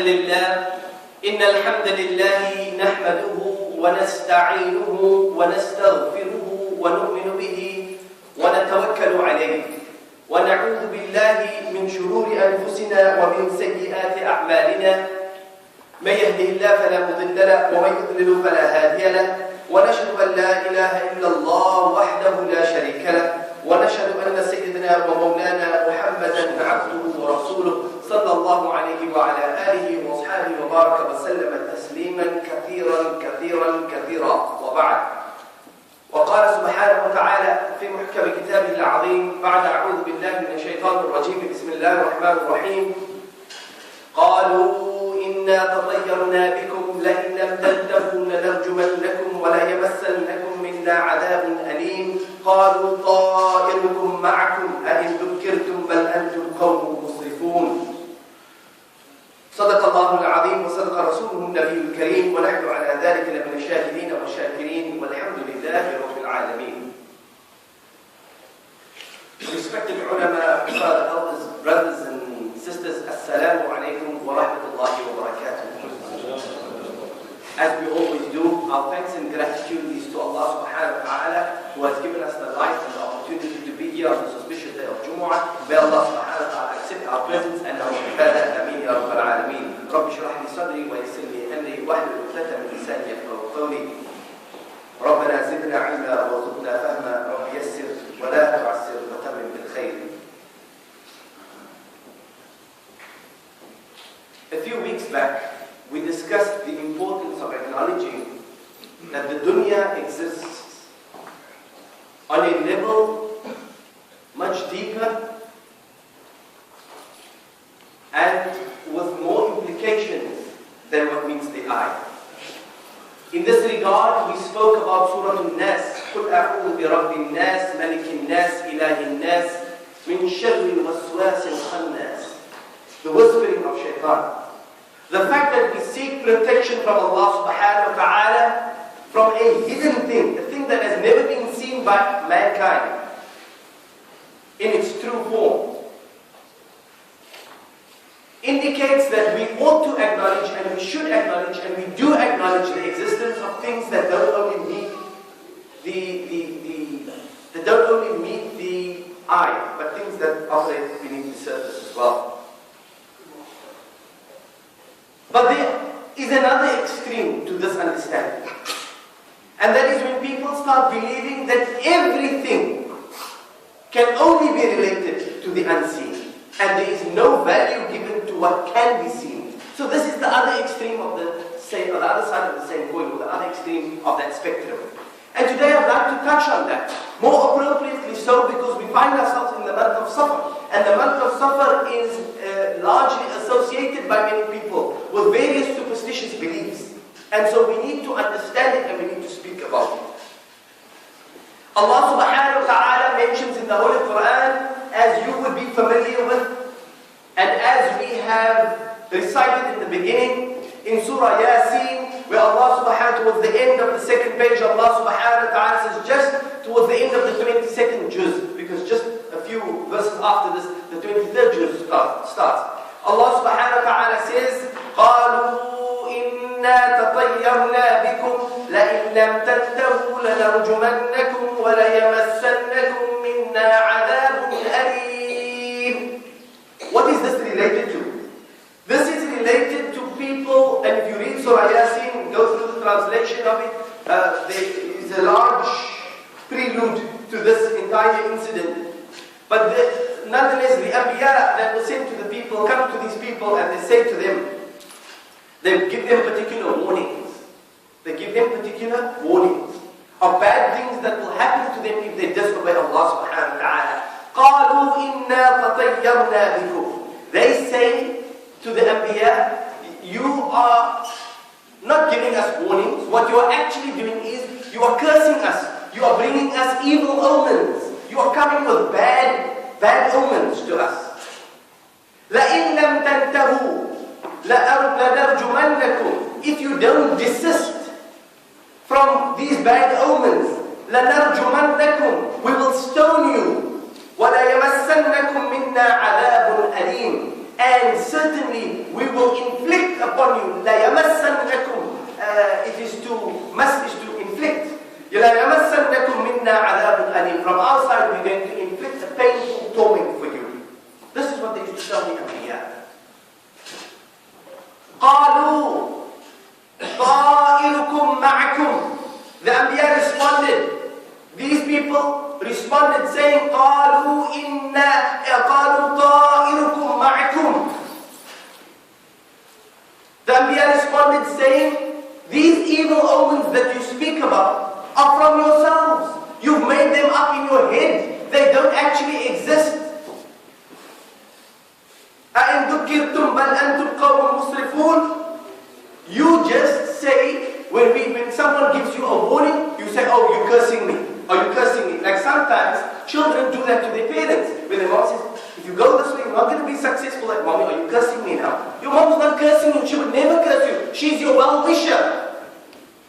لله إن الحمد لله نحمده ونستعينه ونستغفره ونؤمن به ونتوكل عليه ونعوذ بالله من شرور أنفسنا ومن سيئات أعمالنا من يهده الله فلا مضل له ومن يضلل فلا هادي له ونشهد أن لا إله إلا الله وحده لا شريك له ونشهد أن سيدنا ومولانا محمدا عبده ورسوله صلى الله عليه وعلى آله وأصحابه وبارك وسلم تسليما كثيرا كثيرا كثيرا وبعد. وقال سبحانه وتعالى في محكم كتابه العظيم بعد أعوذ بالله من الشيطان الرجيم بسم الله الرحمن الرحيم قالوا إنا تطيرنا بكم لئن لم تنتهوا لنرجمنكم وليمسنكم منا عذاب أليم قالوا طائركم معكم أئن ذكرتم بل أنتم قوم مسرفون. صدق الله العظيم وصدق رسوله النبي الكريم ونحن على ذلك لمن الشاهدين والشاكرين والحمد لله رب العالمين. Respected ulama, elders, brothers and sisters, Assalamu alaikum wa rahmatullahi wa barakatuh. As we always do, our thanks and gratitude is to Allah subhanahu wa ta'ala who has given us the life and the opportunity to be here on the auspicious day of Jumu'ah. May Allah subhanahu wa ta'ala accept our presence and our ibadah. Ameen ya Rabbal Alameen. Rabbi shrah li sadri wa yassir li amri wahlul 'uqdatan min lisani yafqahu qawli. ربنا زدنا علما وارزقنا فهما رب يسر ولا تعسر وتمم بالخير. A few weeks back, we discussed the importance of acknowledging that the dunya exists on a level much deeper and with more implications than what meets the eye. In this regard, we spoke about Surah An-Nas, قُلْ أَعُوذُ بِرَبِّ النَّاسِ مَلِكِ النَّاسِ إِلَهِ النَّاسِ مِنْ شَرِّ الْوَسْوَاسِ الْخَنَّاسِ. The whispering of shaitan. The fact that we seek protection from Allah subhanahu wa ta'ala from a hidden thing, a thing that has never been seen by mankind in its true form, indicates that we ought to acknowledge and we should acknowledge and we do acknowledge the existence of things that don't only meet the eye, but things that operate beneath the surface as well. But there is another extreme to this understanding. And that is when people start believing that everything can only be related to the unseen. And there is no value given to what can be seen. So this is the other extreme of the other side of the same coin, or the other extreme of that spectrum. And today I'd like to touch on that. More appropriately so because we find ourselves in the month of Safar. And the month of Safar is largely associated by many people with various superstitious beliefs. And so we need to understand it and we need to speak about it. Allah subhanahu wa ta'ala mentions in the Holy Quran, as you would be familiar with, and as we have recited in the beginning, in Surah Yasin, where Allah subhanahu wa ta'ala, towards the end of the second page, Allah subhanahu wa ta'ala says, just towards the end of the 22nd juz, because just a few verses after this, the 23rd juz starts. Allah subhanahu wa ta'ala says, قَالُوا إِنَّا تَطَيَّرْنَا بِكُمْ لَئِن لَمْ تَنْتَهُوا لَنَرْجُمَنَّكُمْ وَلَيَمَسَّنَّكُمْ مِنَّا عَذَابٌ أَلِيمٌ. What is this related to? This is related to people, and if you read Surah Yasin, go through the translation of it, there is a large prelude to this entire incident. But nonetheless, the Anbiya that were sent to the people come to these people and they say to them, they give them particular warnings. They give them particular warnings of bad things that will happen to them if they disobey Allah subhanahu wa ta'ala. قَالُوا إِنَّا تَطَيَّرْنَا بِكُمْ. They say to the Anbiya, you are not giving us warnings. What you are actually doing is, you are cursing us. You are bringing us evil omens. You are coming with bad omens to us. لَإِن لَمْ تَنْتَهُوا لَنَرْجُمَنَّكُمْ. If you don't desist from these bad omens, لَنَرْجُمَنَّكُمْ. We will stone you. وَلَيَمَسَّنَّكُمْ مِنَّا عَذَابٌ أَلِيمٌ. And certainly we will inflict upon you. لا يمسنكم, it is to inflict. لا يمسنكم منا عذاب أليم. From our side, we're going to inflict a painful torment for you. This is what they used to tell the Anbiya. قالوا طائركم معكم. The Anbiya responded. These people responded saying, قالوا طائركم معكم. The Anbiya responded saying, these evil omens that you speak about are from yourselves. You've made them up in your head. They don't actually exist. أَإِن ذُكِّرْتُمْ بَلْ أَنْتُمْ قَوْمٌ مُسْرِفُونَ. You just say, when someone gives you a warning, you say, oh, you're cursing me. Or you're cursing me. Like sometimes, children do that to their parents. When their mom says, if you go this way, you're not going to be successful. Like, mommy, are you cursing me now? Your mom's not cursing you. She would never curse you. She's your well-wisher.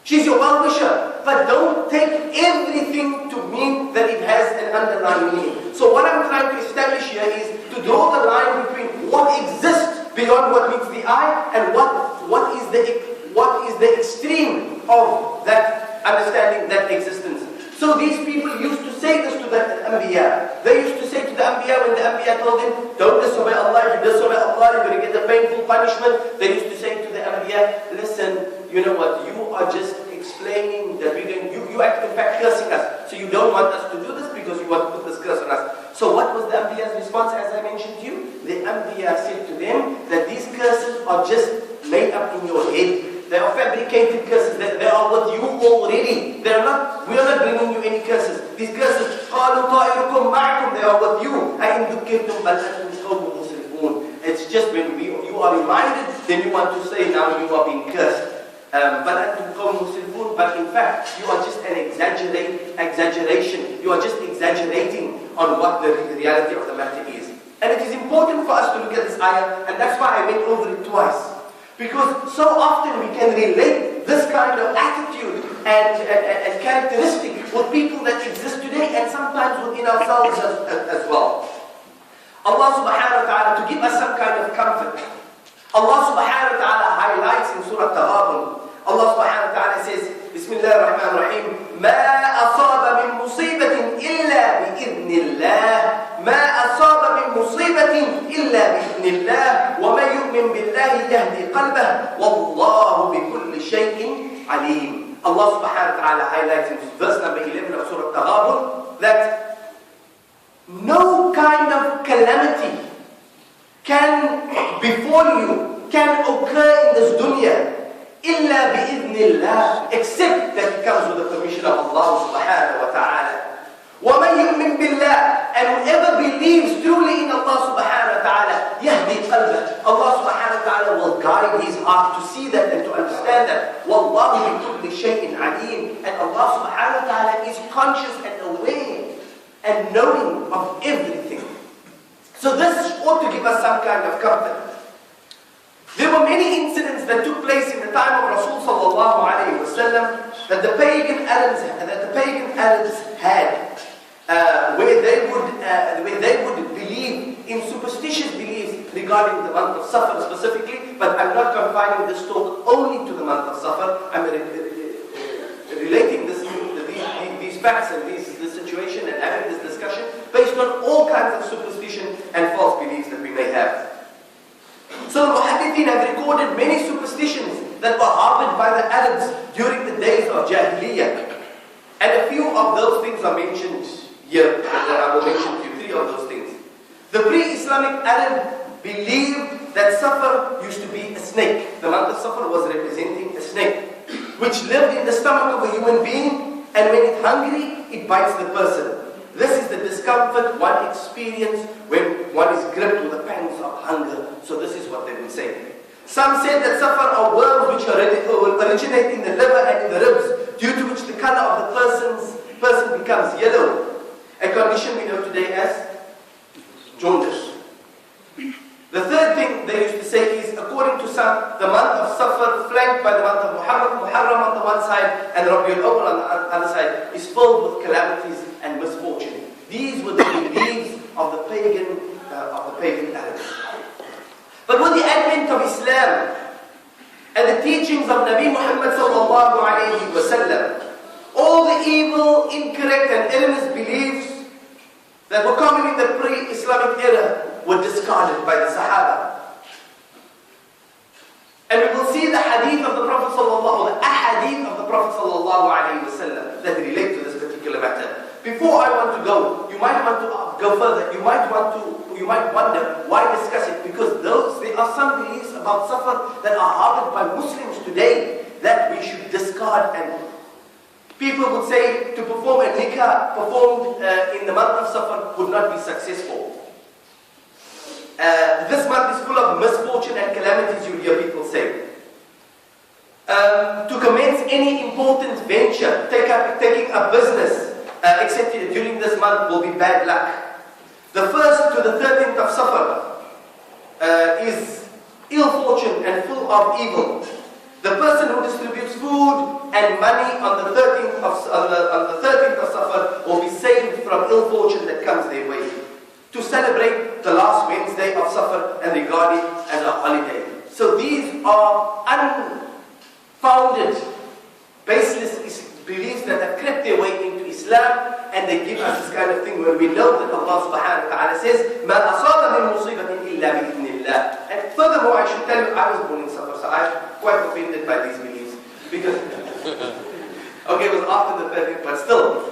She's your well-wisher. But don't take everything to mean that it has an underlying meaning. So what I'm trying to establish here is to draw the line between what exists beyond what meets the eye and what is the extreme of that understanding, that existence. So these people used to say this to the Anbiya. They used to say to the Anbiya when the Anbiya told them, don't disobey Allah. If you disobey Allah, you're going to get a painful punishment. They used to say to the Anbiya, listen, you know what, you are just explaining that you are in fact cursing us. So you don't want us to do this because you want to put this curse on us. So what was the Anbiya's response, as I mentioned to you? The Anbiya said to them that these curses are just made up in your head. They are fabricated curses. They are with you already. We are not bringing you any curses. These curses, قَالُوا طَائِرُكُمْ مَعَكُمْ, they are with you. أَإِن ذُكِّرْتُمْ بَلْ أَنْتُمْ قَوْمٌ مُسْرِفُونَ. It's just when you are reminded, then you want to say now you are being cursed. But in fact, you are just an exaggeration. You are just exaggerating on what the reality of the matter is. And it is important for us to look at this ayah, and that's why I went over it twice. Because so often we can relate this kind of attitude and characteristic with people that exist today and sometimes within ourselves as well. Allah subhanahu wa ta'ala, to give us some kind of comfort, Allah subhanahu wa ta'ala highlights in Surah Taghabun. Allah subhanahu wa ta'ala says, Bismillah ar-Rahman ar-Rahim, مَا أَصَابَ مِن مُصِيبَةٍ إِلَّا بِإِذْنِ اللَّهِ مَا أَصَابَ مِن مُصِيبَةٍ إِلَّا بِإِذْنِ اللَّهِ وَمَن يُؤْمِن بِاللَّهِ يَهْدِ قَلْبَهُ وَاللَّهُ بِكُلِّ شَيْءٍ عَلِيمٌ. Allah subhanahu wa ta'ala highlights in verse number 11 of Surah Taghabun that no kind of calamity can befall you, can occur in this dunya إِلَّا بِإِذْنِ اللَّهِ, except that it comes with the permission of Allah subhanahu wa ta'ala. وَمَنْ يُؤْمِن بِاللَّهِ, and whoever believes truly in Allah subhanahu wa ta'ala, يَهْدِي قَلْبَهُ, Allah subhanahu wa ta'ala will guide his heart to see that and to understand that. وَاللَّهُ بِكُلِّ شَيْءٍ عَلِيمٌ, and Allah subhanahu wa ta'ala is conscious and aware and knowing of everything. So this ought to give us some kind of comfort. There were many incidents that took place in the time of Rasul sallallahu alayhi wa sallam that the pagan Arabs had, where they would believe in superstitious beliefs regarding the month of Safar specifically. But I'm not confining this talk only to the month of Safar. I'm relating these facts and this situation and having this discussion based on all kinds of superstition and false beliefs that we may have. So the Muhaddithin have recorded many superstitions that were harbored by the Arabs during the days of Jahiliyyah. And a few of those things are mentioned here. I will mention to you 3 of those things. The pre-Islamic Arab believed that Safar used to be a snake. The month of Safar was representing a snake, which lived in the stomach of a human being, and when it's hungry, it bites the person. This is the discomfort one experiences when one is gripped with the pangs of hunger. So this is what they would say. Some said that Safar are worms which originate in the liver and in the ribs, due to which the color of the person becomes yellow, a condition we know today as jaundice. The third thing they used to say is, according to some, the month of Safar, flanked by the month of Muharram on the one side and Rabiul Awwal on the other side, is filled with calamities and misfortune. These were the beliefs of the pagan Arabs. But with the advent of Islam, and the teachings of Nabi Muhammad sallallahu alayhi wa sallam, all the evil, incorrect and erroneous beliefs that were common in the pre-Islamic era were discarded by the Sahaba. And we will see the hadith of the Prophet sallallahu, the ahadith of the Prophet sallallahu alayhi wa sallam that relate to this particular matter. Before I want to go, you might want to go further. You might wonder why discuss it, because there are some beliefs about safar that are harbored by Muslims today that we should discard. And people would say to perform a nikah performed in the month of safar would not be successful. This month is full of misfortune and calamities, you hear people say. To commence any important venture, taking a business, except during this month, will be bad luck. The 1st to the 13th of Safar is ill fortune and full of evil. The person who distributes food and money on the 13th of Safar will be saved from ill fortune that comes their way. To celebrate the last Wednesday of Safar and regard it as a holiday. So these are unfounded, baseless beliefs that have crept their way into Islam, and they give us this kind of thing where we know that Allah subhanahu wa ta'ala says, مَا أَصَابَ مِن مُصِيبَةٍ إِلَّا بِإِذْنِ اللَّهِ. And furthermore, I should tell you, I was born in Safar, so I'm quite offended by these beliefs. Because, okay, it was after the 30th, but still,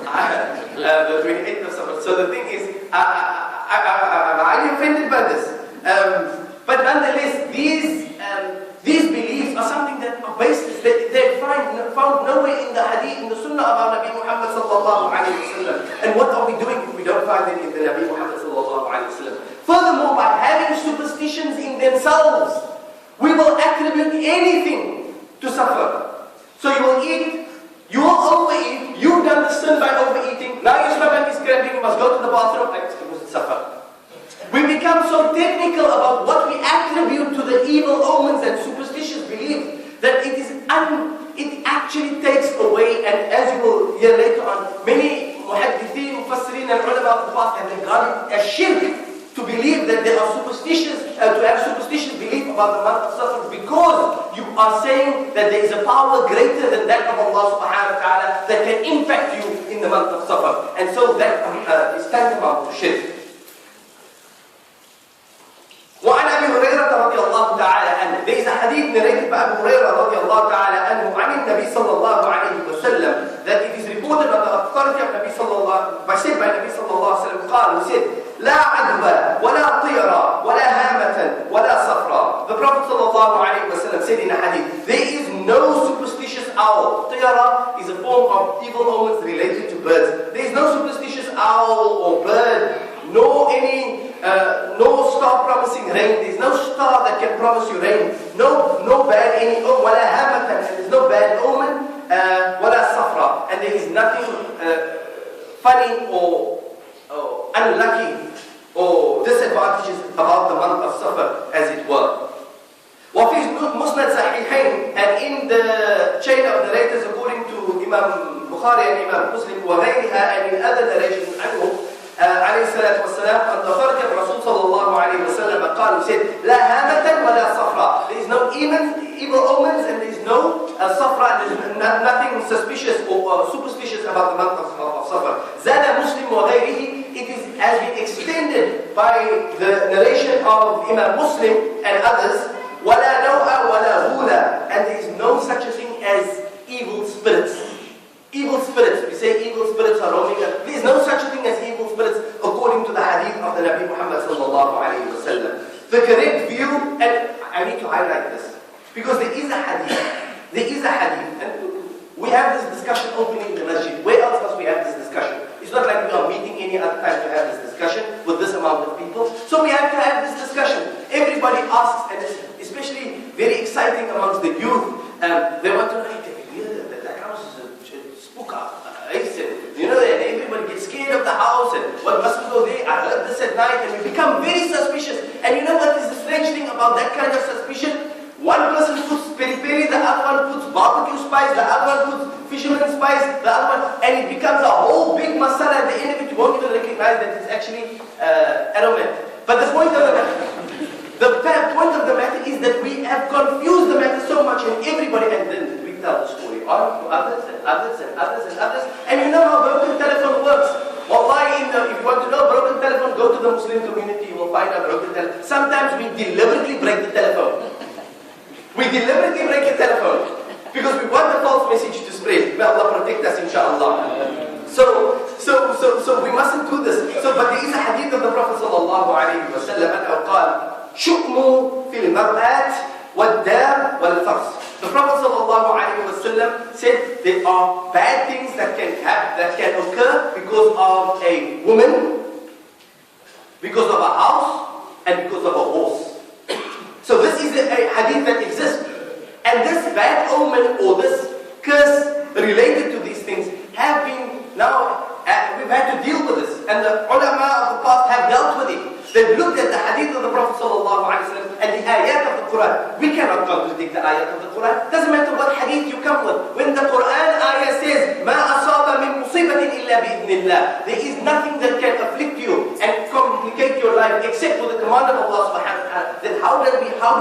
the 28th of Safar. So the thing is, I'm highly offended by this. But nonetheless, these beliefs are something that are baseless. They're found nowhere in the hadith, in the sunnah of our Nabi Muhammad sallallahu alayhi wa sallam. And what are we doing if we don't find it in the Nabi Muhammad sallallahu alayhi wa sallam? Furthermore, by having superstitions in themselves, we will attribute anything to suffer. So you will eat, you will overeat, you've done the sin by overeating, now your stomach is cramping, you must go to the bathroom, because it's suffer. We become so technical about what we attribute to the evil omens and superstitious beliefs that it actually takes away, and as you will hear later on, many muhaddithin, mufassirin and ulama of the past have regarded as shirk to believe that there are superstitious, to have superstitious belief about the month of Safar, because you are saying that there is a power greater than that of Allah subhanahu wa ta'ala that can impact you in the month of Safar. And so that is tantamount to shirk. وعن أبي هريرة رضي الله تعالى عنه. There is a hadith narrated by Abu Hurairah رضي الله تعالى عنه عن النبي صلى الله عليه وسلم that it is reported on the authority of Nabi صلى الله said by Nabi صلى الله عليه وسلم قال, he said, لا عدوى ولا طيرة ولا هامة ولا صفرة. The Prophet صلى الله عليه وسلم said in a hadith, there is no superstitious owl. Tiyara is a form of evil omens related to birds. There is no superstitious owl or bird, nor star promising rain. There is no star that can promise you rain. No bad wala hamatan, and there is no bad omen, wala safra, and there is nothing funny or unlucky or disadvantages about the month of Safar, as it were. وفي مسند صحيحين, and in the chain of narrators according to Imam Bukhari and Imam Muslim وغيرها, and in other narrations عنه عليه الصلاة والسلام, on the authority of Rasul sallallahu alayhi wa sallam قال, he said, لا هامة ولا صفرا. There is no evil omens, and there is no safra, there is nothing suspicious or superstitious about the month of Safar. زاد مسلم وغيره, it has been extended by the narration of Imam Muslim and others, ولا نوء ولا غولا, and there is no such a thing as evil spirits. Evil spirits, we say evil spirits are roaming. There is no such a thing as evil spirits according to the hadith of the Nabi Muhammad sallallahu alayhi wa sallam. The correct view, and I need to highlight this, because there is a hadith, and we have this discussion openly in the Masjid. Where else must we have this discussion? It's not like we are meeting any other time to have this discussion with this amount of people. So we have to have this discussion. Everybody asks, and it's especially very exciting amongst the youth. They want to know, that house is a spook house. You know, and everybody gets scared of the house, and what must we go there? I heard this at night, and we become very suspicious. And you know what is the strange thing about that kind of suspicion? One person puts peri-peri, the other one puts barbecue spice, the other one puts fisherman spice, the other one, and it becomes a whole big masala. At the end of it, you won't even recognize that it's actually aromatic. But the point of the matter is that we have confused the matter so so much, and everybody, and then we tell the story on to others and others and others and others. And you know how broken telephone works. Wallahi, if you want to know broken telephone, go to the Muslim community, you will find out broken telephone. Sometimes we deliberately break the telephone. We deliberately break the telephone because we want the false message to spread. May Allah protect us, inshallah. So we mustn't do this. But there is a hadith of the Prophet sallallahu alayhi wa sallam, قال شؤم في المرآة والدار والفرس. The Prophet sallallahu alayhi wa sallam said there are bad things that can occur because of a woman, because of a house, and because of a horse. So this is a hadith that exists. And this bad omen or this curse related to these things have been now, we've had to deal with this. And the ulama of the past have dealt with it. They've looked at the hadith of the Prophet ﷺ and the ayat of the Quran. We cannot contradict the ayat of the Quran. Doesn't matter what hadith you come with. When the Quran ayah says, مَا أَصَابَ مِن مُصِيبَةٍ إِلَّا بِإِذْنِ اللَّهِ, there is nothing that can afflict you and complicate your life except for the command of Allah subhanahu wa ta'ala. Then how do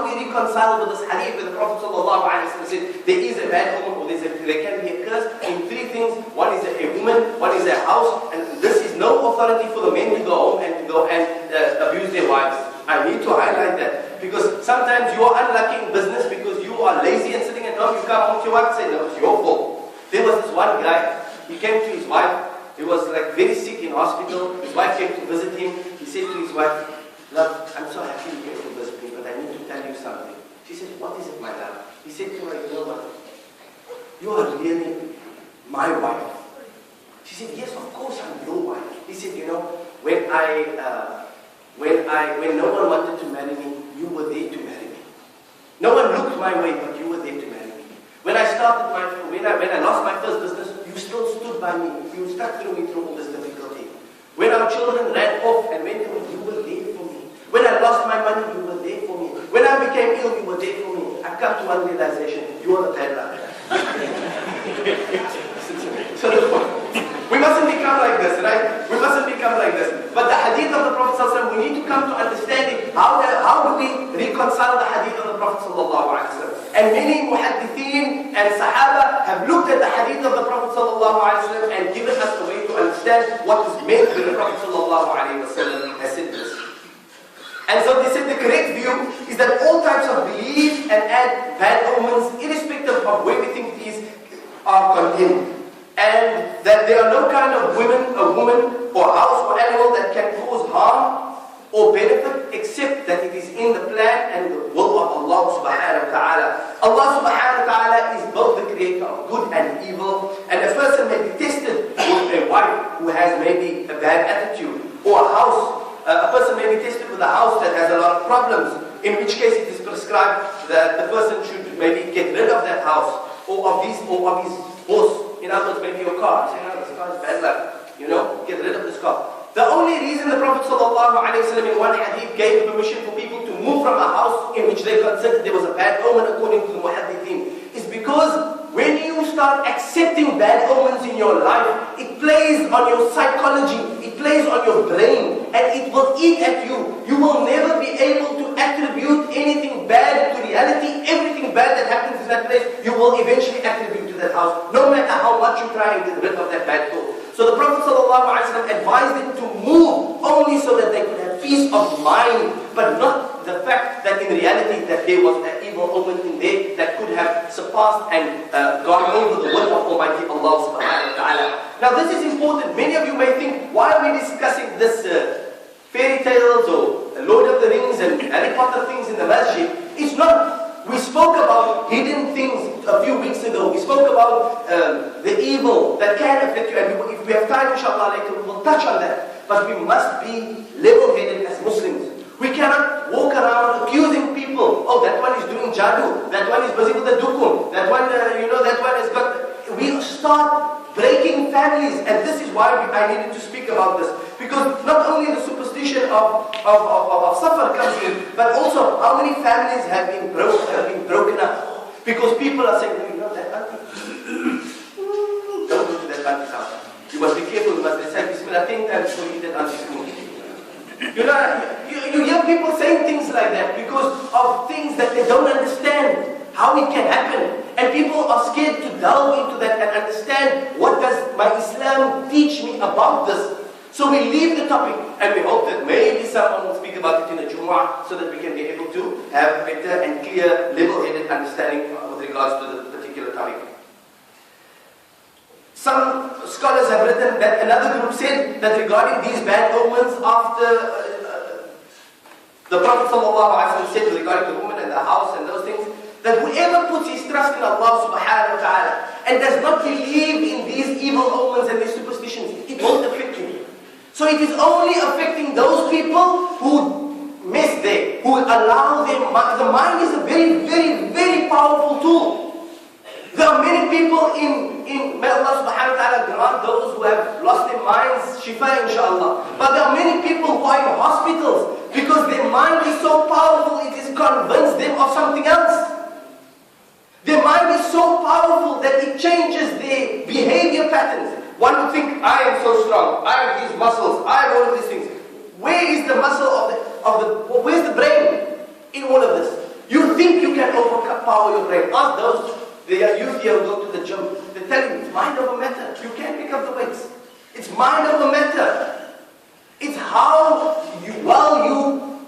we reconcile with this hadith where the Prophet ﷺ said, there is a bad omen or there can be a curse in three things. One is a woman, one is a house, and this is no authority for the men to go home and to go and abuse their wives. I need to highlight that because sometimes you are unlucky in business because you are lazy and sitting at home. You come home to your wife and say, no, it's your fault. There was this one guy, he came to his wife, he was like very sick in hospital. His wife came to visit him. He said to his wife, love, I'm so happy you came to visit me, but I need to tell you something. She said, what is it, my love? He said to her, you know what? You are really my wife. She said, yes, of course I'm your wife. He said, you know, when no one wanted to marry me, you were there to marry me. No one looked my way, but you were there to marry me. When I lost my first business, you still stood by me. You stuck through me through all this difficulty. When our children ran off and went away, you were there for me. When I lost my money, you were there for me. When I became ill, you were there for me. I've come to one realization, you are the bad luck. So we mustn't become like this, right? We mustn't become like this. But the hadith of the Prophet ﷺ, we need to come to understand it. How do we reconcile the hadith of the Prophet ﷺ? And many muhaddithin and sahaba have looked at the hadith of the Prophet ﷺ and given us a way to understand what is meant when the Prophet ﷺ has said this. And so they said the correct view is that all types of belief and bad omens, irrespective of where we think it is, are condemned. And that there are no kind of woman or house or animal that can cause harm or benefit except that it is in the plan and the will of Allah subhanahu wa ta'ala. Allah subhanahu wa ta'ala is both the creator of good and evil, and a person may be tested with a wife who has maybe a bad attitude, or a house. A person may be tested with a house that has a lot of problems, in which case it is prescribed that the person should maybe get rid of that house or of his horse. In other words, maybe your car. Say, no, this car is bad luck. You know, get rid of this car. The only reason the Prophet ﷺ in one hadith gave permission for people to move from a house in which they considered there was a bad omen according to the muhaddithin is because when you start accepting bad omens in your life, it plays on your psychology, it plays on your brain, and it will eat at you. You will never be able to attribute anything bad to reality. Everything bad that happens in that place, you will eventually attribute to that house, no matter how much you try and get rid of that bad thought. So the Prophet ﷺ advised them to move only so that they could have peace of mind, but not the fact that in reality that there was an evil omen in there that could have surpassed and gone over the will of Almighty Allah subhanahu wa ta'ala. Now this is important. Many of you may think, why are we discussing this fairy tales or Lord of the Rings and Harry Potter things in the Masjid? It's not. We spoke about hidden things a few weeks ago. We spoke about the evil that can affect you. And if we have time, inshallah, later, we will touch on that. But we must be level-headed as Muslims. We cannot walk around accusing people. Oh, that one is doing jadoo. That one is busy with the dukun. That one, that one has got... We start breaking families. And this is why I needed to speak about this. Because not only the superstition of safar comes in, but also how many families have been broken up. Because people are saying, you know that auntie? Don't go to that auntie's house. You must be careful, you must recite Bismillah 10 times before you eat that auntie's food. You hear people saying things like that because of things that they don't understand. how it can happen. And people are scared to delve into that and understand, what does my Islam teach me about this? So we leave the topic and we hope that maybe someone will speak about it in a Jumu'ah so that we can be able to have better and clear, level-headed understanding with regards to the particular topic. Some scholars have written that another group said that regarding these bad omens after the Prophet ﷺ said regarding the woman and the house and those things, that whoever puts his trust in Allah subhanahu wa ta'ala and does not believe in these evil omens and these superstitions, it won't affect him. So it is only affecting those people who miss there, who allow them. The mind is a very, very, very powerful tool. There are many people may Allah subhanahu wa ta'ala grant those who have lost their minds, shifa inshallah. But there are many people who are in hospitals because their mind is so powerful, it has convinced them of something else. Their mind is so powerful that it changes their behavior patterns. One would think, I am so strong, I have these muscles, I have all of these things. Where is the muscle where's the brain in all of this? You think you can overpower your brain. Ask those, the youth here who go to the gym, they tell you, it's mind over matter. You can't pick up the weights. It's mind over matter. It's how you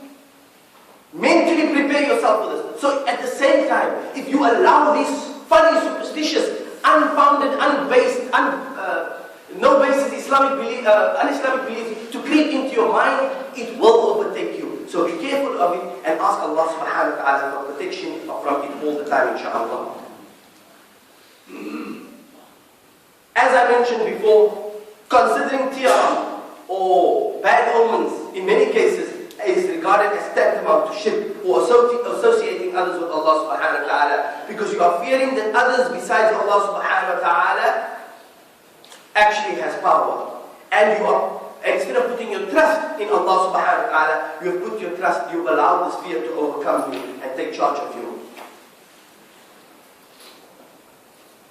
mentally prepare yourself for this. So at the same time, if you allow these funny, superstitious, unfounded, unbased, no basis un-Islamic beliefs to creep into your mind, it will overtake you. So be careful of it and ask Allah subhanahu wa ta'ala for protection from it all the time, inshaAllah. As I mentioned before, considering tiara or bad omens in many cases is regarded as tantamount to shirk or associating others with Allah subhanahu wa ta'ala, because you are fearing that others besides Allah subhanahu wa ta'ala actually has power. And instead of putting your trust in Allah subhanahu wa ta'ala, you have put your trust, you allow this fear to overcome you and take charge of you.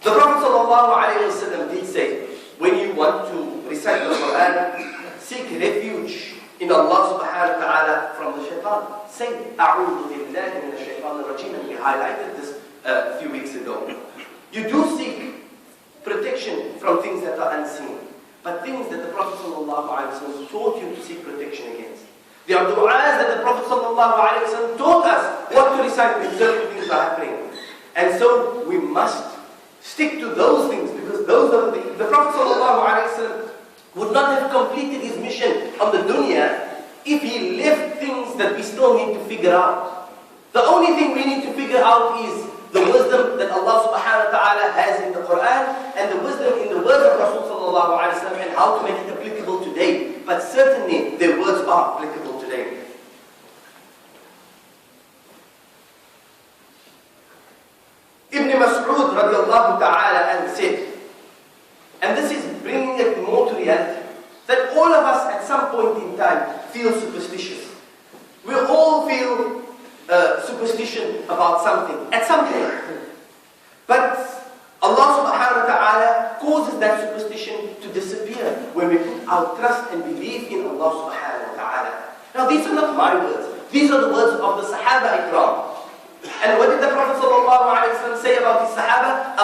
The Prophet ﷺ did say, when you want to recite the Quran, seek refuge in Allah subhanahu wa ta'ala from the shaitan. Say, أعوذ بالله من الشيطان الرجيم, and we highlighted this a few weeks ago. You do seek protection from things that are unseen, but things that the Prophet ﷺ taught you to seek protection against. There are du'as that the Prophet ﷺ taught us what to recite when certain things are happening. And so we must stick to those things, because those are the Prophet ﷺ would not have completed his mission on the dunya if he left things that we still need to figure out. The only thing we need to figure out is the wisdom that Allah subhanahu wa ta'ala has in the Quran and the wisdom in the words of Rasul sallallahu alayhi wa sallam and how to make it applicable today. But certainly their words are applicable today. Ibn Mas'ud radiallahu ta'ala and said, and this is bringing it more to reality, that all of us at some point in time feel superstitious. We all feel superstition about something at some point. But Allah subhanahu wa ta'ala causes that superstition to disappear when we put our trust and belief in Allah subhanahu wa ta'ala. Now these are not my words. These are the words of the Sahaba Ikram. And what did the Prophet sallallahu alayhi wa sallam say about his Sahaba?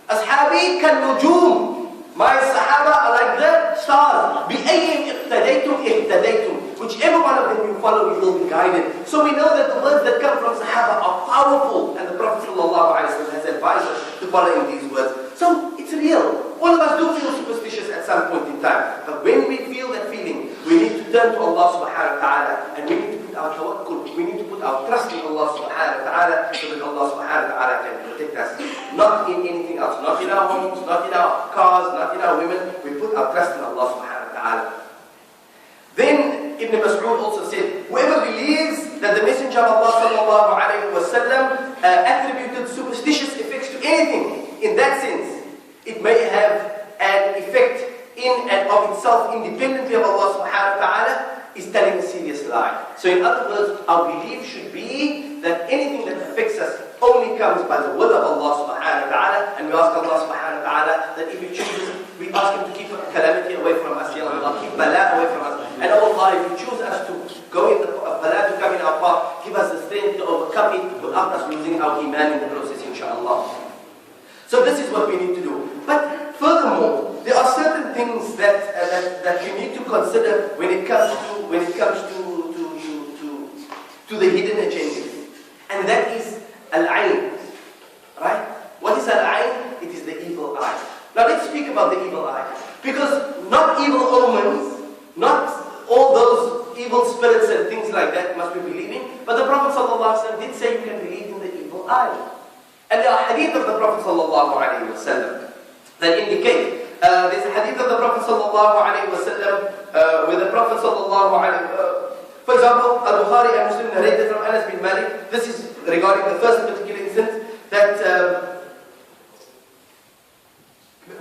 Ashabi kan nujum. My Sahaba are like the stars. بِأَيِّمْ اِقْتَدَيْتُمْ اِهْتَدَيْتُمْ. Whichever one of them you follow, you will be guided. So we know that the words that come from Sahaba are powerful, and the Prophet ﷺ has advised us to follow in these words. So it's real. All of us do feel superstitious at some point in time. But when we feel that feeling, we need to turn to Allah subhanahu wa ta'ala, and we need to put our tawakkul, we need to put our trust in Allah subhanahu wa ta'ala, so that Allah subhanahu wa ta'ala can protect us. Not in anything else. Not in our homes, not in our cars, not in our women. We put our trust in Allah subhanahu wa ta'ala. Then Ibn Mas'ud also said, whoever believes that the Messenger of Allah sallallahu alayhi wa sallam attributed superstitious effects to anything, in that sense, it may have an effect in and of itself independently of Allah subhanahu wa ta'ala, is telling a serious lie. So in other words, our belief should be that anything that affects us only comes by the will of Allah subhanahu wa ta'ala, and we ask Allah subhanahu wa ta'ala that if He chooses, we ask Him to keep calamity away from us, Ya Allah, keep bala away from us. And oh Allah, if you choose us to go in the to come in our path, give us the strength to overcome it without us losing our iman in the process, inshallah. So this is what we need to do. But furthermore, there are certain things that you need to consider when it comes to the hidden agenda, and that is al-ayn. Right? What is al-ayn? It is the evil eye. Now let's speak about the evil eye, because not evil omens, not all those evil spirits and things like that must be believing, but the Prophet ﷺ did say you can believe in the evil eye. And there are hadith of the Prophet ﷺ that indicate, there's a hadith of the Prophet ﷺ where the Prophet for example, Al-Bukhari and Muslim narrated from Anas bin Malik. This is regarding the first particular instance, that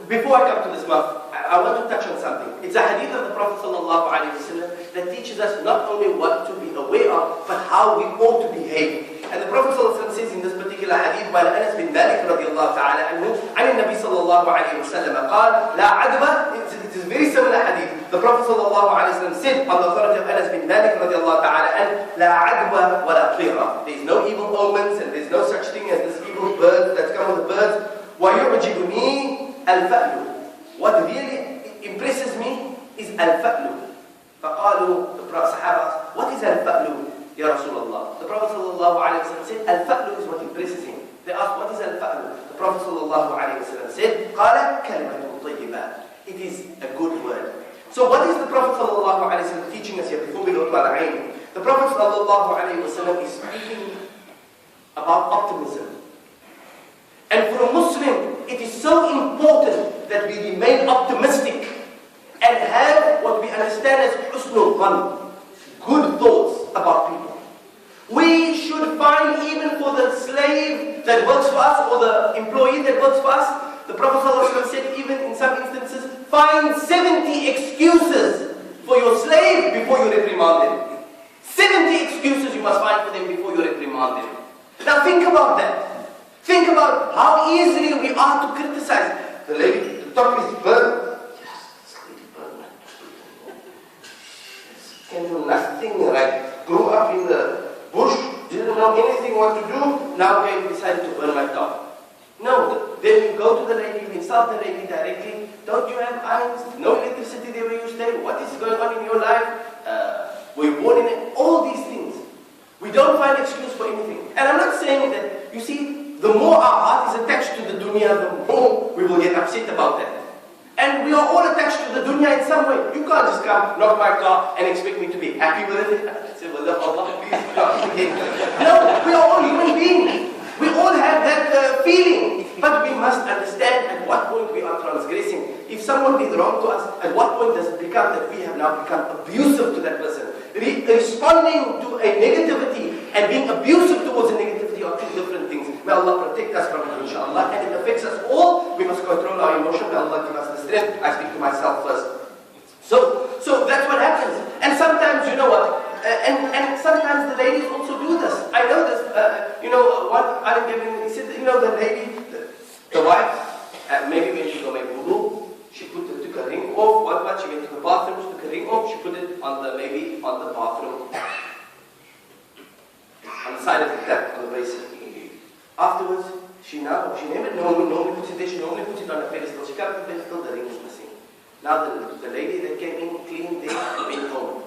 before I come to this month, I want to touch on something. It's a hadith of the Prophet ﷺ that teaches us not only what to be aware of, but how we ought to behave. And the Prophet ﷺ says in this particular hadith, while Anas bin Malik radiallahu ta'ala anhu, عن النبي صلى الله عليه وسلم قال لا عدوى. It is very similar hadith. The Prophet ﷺ said on the authority of Anas bin Malik radiallahu ta'ala anhu, لا عدوى ولا طيرة. There is no evil omens and there is no such thing as this evil bird that's come with the birds. ويعجبني الفأل. What really impresses me is al-fa'lu. فقالوا, the Sahaba, what is al-fa'lu? Ya Rasulullah. The Prophet ﷺ said, al-fa'lu is what impresses him. They asked, what is al-fa'lu? The Prophet ﷺ said, قال كلمة طيبة. It is a good word. So what is the Prophet ﷺ teaching us here before we go to al-ayn? The Prophet ﷺ is speaking about optimism. And for a Muslim, it is so important that we remain optimistic and have what we understand as husnul dhann, good thoughts about people. We should find, even for the slave that works for us or the employee that works for us, the Prophet ﷺ said, even in some instances, find 70 excuses for your slave before you reprimand them. 70 excuses you must find for them before you reprimand them. Now think about that. Think about how easily we are to criticize. The lady, the top is burned. Yes, this lady burned. Can do nothing, right? Grew up in the bush, didn't know anything what to do, now they decided to burn my top. No, then you go to the lady, you insult the lady directly. Don't you have eyes? No electricity there where you stay? What is going on in your life? Were you born in it? All these things. We don't find excuse for anything. And I'm not saying that, you see, the more our heart is attached to the dunya, the more we will get upset about that. And we are all attached to the dunya in some way. You can't just come, knock my car, and expect me to be happy with it. Say, well, Allah, please, no, we are all human beings. We all have that feeling. But we must understand at what point we are transgressing. If someone did wrong to us, at what point does it become that we have now become abusive to that person? Responding to a negativity and being abusive towards a negativity are two different things. May Allah protect us from it, inshallah. And it affects us all. We must control our emotion. May Allah give us the strength. I speak to myself first. So that's what happens. And sometimes, you know what? And sometimes the ladies also do this. I know this. One Alim gave me, he said, the lady, the wife, maybe when she go make wudu, she took a ring off. What? She went to the bathroom, she took a ring off. She put it on the bathroom, on the side of the tap, on the basin. Afterwards, she never normally puts it there. She normally puts it on a pedestal. She comes to the pedestal, the ring is missing. Now the lady that came in, cleaned it, went home.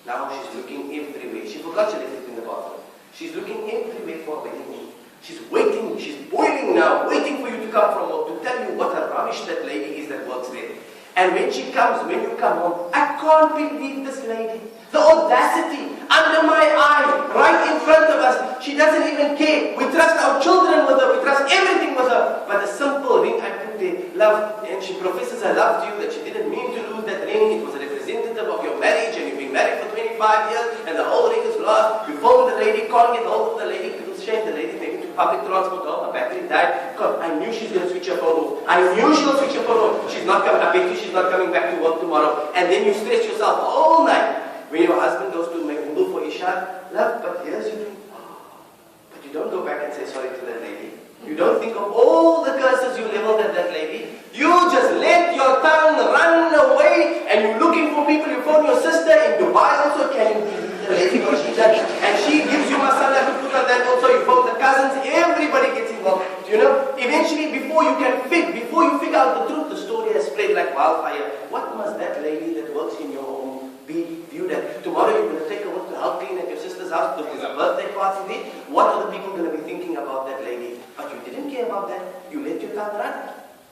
Now she's looking everywhere. She forgot she left it in the bathroom. She's looking everywhere for a ring. She's waiting, she's boiling now, waiting for you to come from work to tell you what a rubbish that lady is that works there. And when she comes, when you come home, I can't believe this lady. The audacity, under my eye, right in front of us. She doesn't even care. We trust our children with her, we trust everything with her. But a simple ring I put there, love, and she professes her love to you, that she didn't mean to lose that ring. It was a representative of your marriage, and you've been married for 25 years, and the whole ring is lost. You phone the lady, can't get hold of the lady, because shame the lady taken to public transport. Oh, her battery died. God, I knew she's going to switch her phone off. I knew she'll switch her phone off. She's not coming. I bet you she's not coming back to work tomorrow. And then you stress yourself all night. When your husband goes to make wudu for Isha, love, but here's your drink. But you don't go back and say sorry to that lady. You don't think of all the curses you leveled at that lady. You just let your tongue run away, and you're looking for people. You phone your sister in Dubai also. Can you believe the lady what she does. And she gives you masala to put on that also, you phone the cousins, everybody gets involved. You know, eventually before you figure out the truth, the story has spread like wildfire. What must that lady that works in your home be viewed at? Tomorrow you're going to take her work to help clean at your sister's house because there's a birthday party there. What are the people going to be thinking about that lady? But you didn't care about that. You let your tongue run.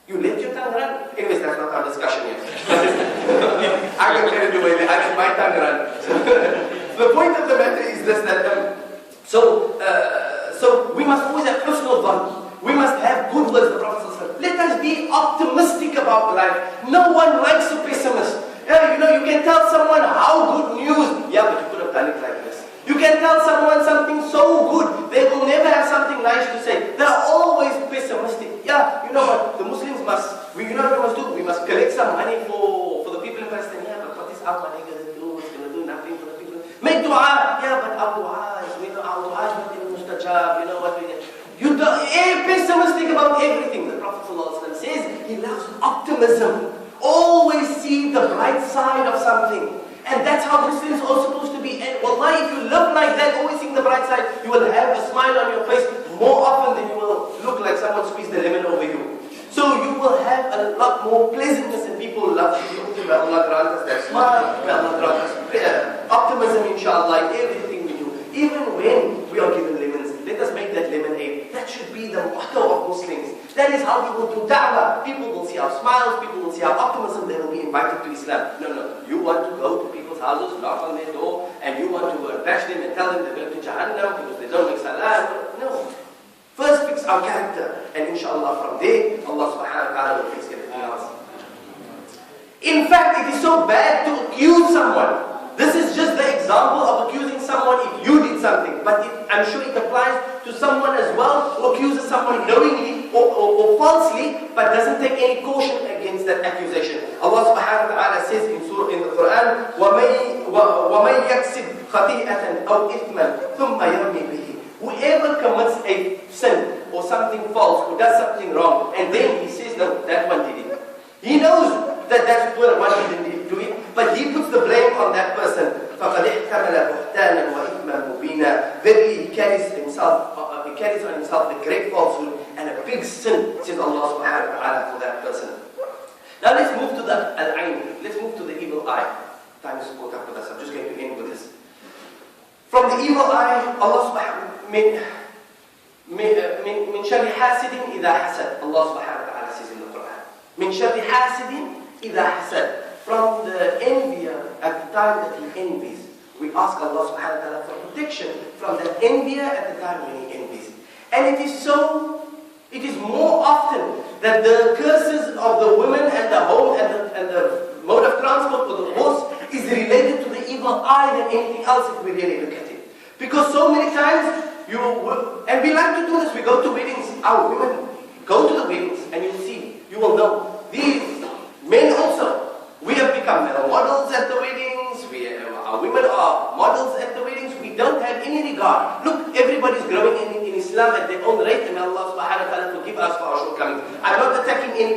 You let your tongue run. Anyways, that's not our discussion yet. I can tell you the way I let my tongue run. The point of the matter is this, that so we must always have personal value. We must have good words, the Prophet said. Let us be optimistic about life. No one likes a pessimist. Yeah, you know, you can tell someone how good news. Yeah, but you could have done it like this. You can tell someone something so good, they will never have something nice to say. They are always pessimistic. Yeah, you know what? The Muslims must, you know what we must do? We must collect some money for the people in Palestine. Yeah, but what is our money going to do? It's going to do nothing for the people. Make dua. Yeah, but our dua is, you know, our dua is not even mustajab. You know what we do? You don't, pessimistic about everything. The Prophet ﷺ says he loves optimism. Always see the bright side of something. And that's how Muslims are supposed to be. And wallahi, if you live like that, always seeing the bright side, you will have a smile on your face more often than you will look like someone squeezed the lemon over you. So you will have a lot more pleasantness and people love you. May Allah grant us that smile. May Allah grant us optimism, inshallah, in everything we do. Even when we are given lemons, let us make that lemonade. That should be the motto of Muslims. That is how we will do da'wah. People will see our smiles, people will see our optimism, they will be invited to Islam. No. You want to go to people's houses, knock on their door, and you want to bash them and tell them they're going to Jahannam because they don't make salah. No. First fix our character, and inshallah from there, Allah subhanahu wa ta'ala will fix everything else. In fact, it is so bad to accuse someone. This is just the example of accusing someone if you did something. But I'm sure it applies to someone as well who accuses someone knowingly or falsely, but doesn't take any caution against that accusation. Allah subhanahu wa ta'ala says in the Quran, وَمَنْ يَكْسِبْ خَطِيئَةً أَوْ إِثْمًا ثُمَّ يَرْمِي بِهِ. Whoever commits a sin or something false, who does something wrong, and then he says, no, that one did it. He knows that that's one he didn't do it, but he puts the blame on that person. فَقَدْ احْتَمَلَ بُهْتَانًا وَإِثْمًا مُبِينًا. Verily, he carries on himself a great falsehood and a big sin, says Allah subhanahu wa ta'ala, for that person. Now let's move to the al-ayn. Let's move to the evil eye. Time is caught up with us. I'm just going to end with this. From the evil eye, Allah subhanahu من شر حاسد إذا حسد. Allah subhanahu wa ta'ala says in the Quran. من شر حاسد إذا حسد. From the envier at the time that he envies. We ask Allah subhanahu wa ta'ala for protection from the envier at the time when he envies. And it is more often that the curses of the women and the home and the mode of transport for the horse is related to the evil eye than anything else if we really look at it. Because so many times and we like to do this, we go to weddings, our women go to the weddings and you will know, these men also, we have become models at the weddings, our women are models at the weddings, we don't have any regard. Look, everybody's growing in Islam at their own rate, and Allah subhanahu wa ta'ala forgive us for our shortcomings. I'm not attacking any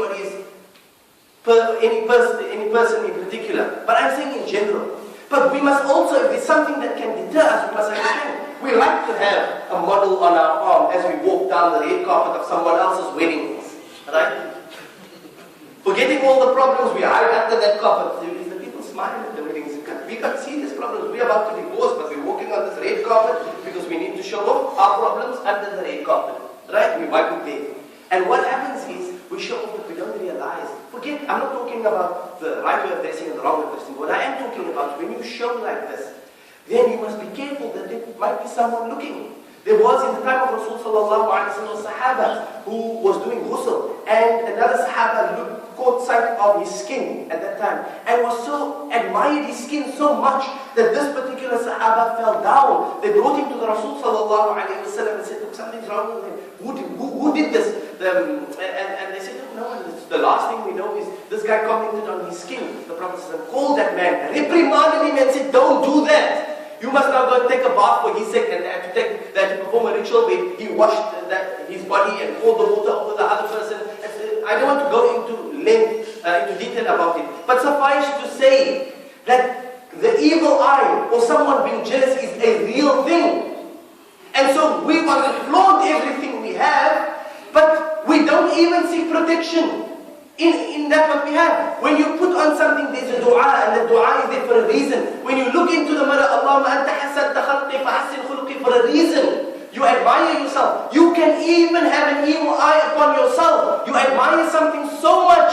person in particular, but I'm saying in general. But we must also, if there's something that can deter us, we must understand. We like to have a model on our arm as we walk down the red carpet of someone else's weddings. Right? Forgetting all the problems we hide under that carpet. The people smiling at the weddings. We can't see these problems. We're about to divorce, but we're walking on this red carpet because we need to show off our problems under the red carpet. Right? We wipe it there. And what happens is, we show off but we don't realize. Forget, I'm not talking about the right way of dressing and the wrong way of dressing. What I am talking about, when you show like this, then you must be careful that there might be someone looking. There was in the time of Rasul sallallahu alaihi wasallam a Sahaba who was doing ghusl, and another Sahaba caught sight of his skin at that time and was so admired his skin so much that this particular Sahaba fell down. They brought him to the Rasul sallallahu alaihi wasallam and said, look, something's wrong with him. Who did this? And they said, no, the last thing we know is this guy commented on his skin. The Prophet called that man, reprimanded him and said, don't do that. You must now go and take a bath for his sake, and to perform a ritual where he washed his body and poured the water over the other person. I don't want to go into detail about it. But suffice to say that the evil eye or someone being jealous is a real thing. And so we want to flaunt everything we have, but we don't even seek protection in that what we have. When you put on something, there's a dua, and the dua is there for a reason. When you look into the mirror, Allahumma anta hasadta khalqi fahassin khuluqi, for a reason. You admire yourself. You can even have an evil eye upon yourself. You admire something so much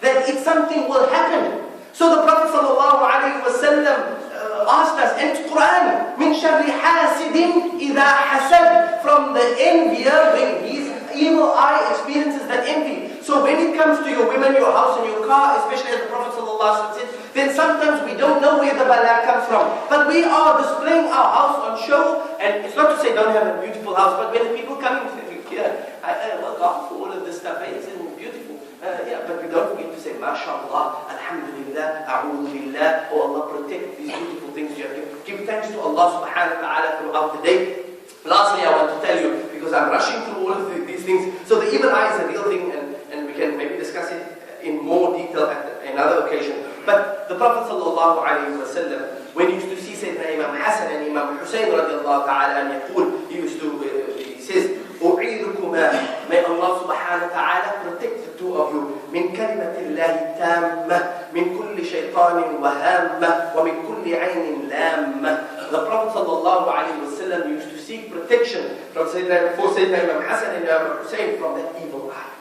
that if something will happen. So the Prophet ﷺ asked us, and Quran, min sharri hasidin idha hasad, from the envier when his evil eye experiences that envy. So when it comes to your women, your house and your car, especially as the Prophet ﷺ said, then sometimes we don't know where the bala comes from. But we are displaying our house on show, and it's not to say don't have a beautiful house, but when the people come in, I work hard for all of this stuff, it's beautiful. But we don't forget to say, MashaAllah, Alhamdulillah, A'udhu Billah, oh Allah, protect these beautiful things you have given. Give thanks to Allah subhanahu wa ta'ala throughout the day. Lastly, I want to tell you, because I'm rushing through all of these things, so the evil eye is a real thing, and we can maybe discuss it in more detail at another occasion. But the Prophet sallallahu alayhi wa sallam, when he used to see Sayyidina Imam Hassan and Imam Hussein radiallahu ta'ala, and he says, أعيذكما, may Allah subhanahu wa ta'ala protect the two of you, من كلمة الله التامة, من كل شيطان وهامة, ومن كل عين لامة. The Prophet sallallahu alayhi wa sallam used to seek protection from Sayyidina Imam Hassan and Imam Hussein from that evil eye.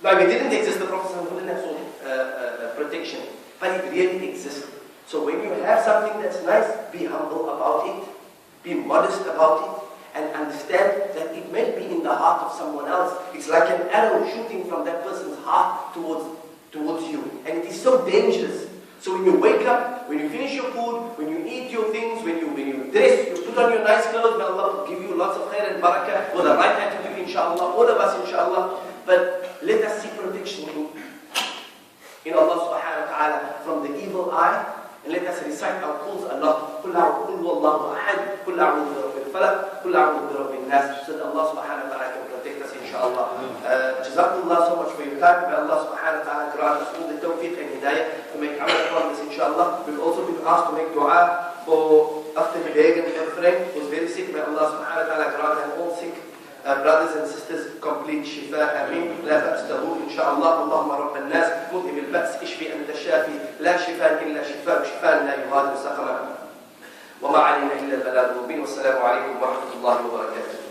Now, if it didn't exist, the Prophet wouldn't have sought protection, but it really existed. So when you have something that's nice, be humble about it, be modest about it, and understand that it may be in the heart of someone else. It's like an arrow shooting from that person's heart towards you. And it is so dangerous. So when you wake up, when you finish your food, when you eat your things, when you dress, you put on your nice clothes, may Allah give you lots of khair and barakah, with the right attitude, inshallah, all of us, inshallah. But let us seek protection in Allah subhanahu wa ta'ala from the evil eye, and let us recite our calls a lot. قُلْ هُوَ أَحَدٌ قُلْ أَعُوذُ بِرَبِّ الْفَلَقِ قُلْ أَعُوذُ بِرَبِّ النَّاسِ, so that Allah subhanahu wa ta'ala can protect us, inshallah. Jazakumullah so much for your time. May Allah subhanahu wa ta'ala grant us all the tawfiq and hidayah to make amal upon this, inshallah. We've also been asked to make dua for after Hidayah and friend who's very sick. May Allah subhanahu wa ta'ala grant them all sick brothers and sisters complete shifa. Ameen. لا بأس له إن شاء الله. اللهم رب الناس مذهب البأس اشفي أنت الشافي لا شفاء إلا شفاء شفاء لا يغادر سقما وما علينا إلا البلاغ المبين. والسلام عليكم ورحمة الله وبركاته.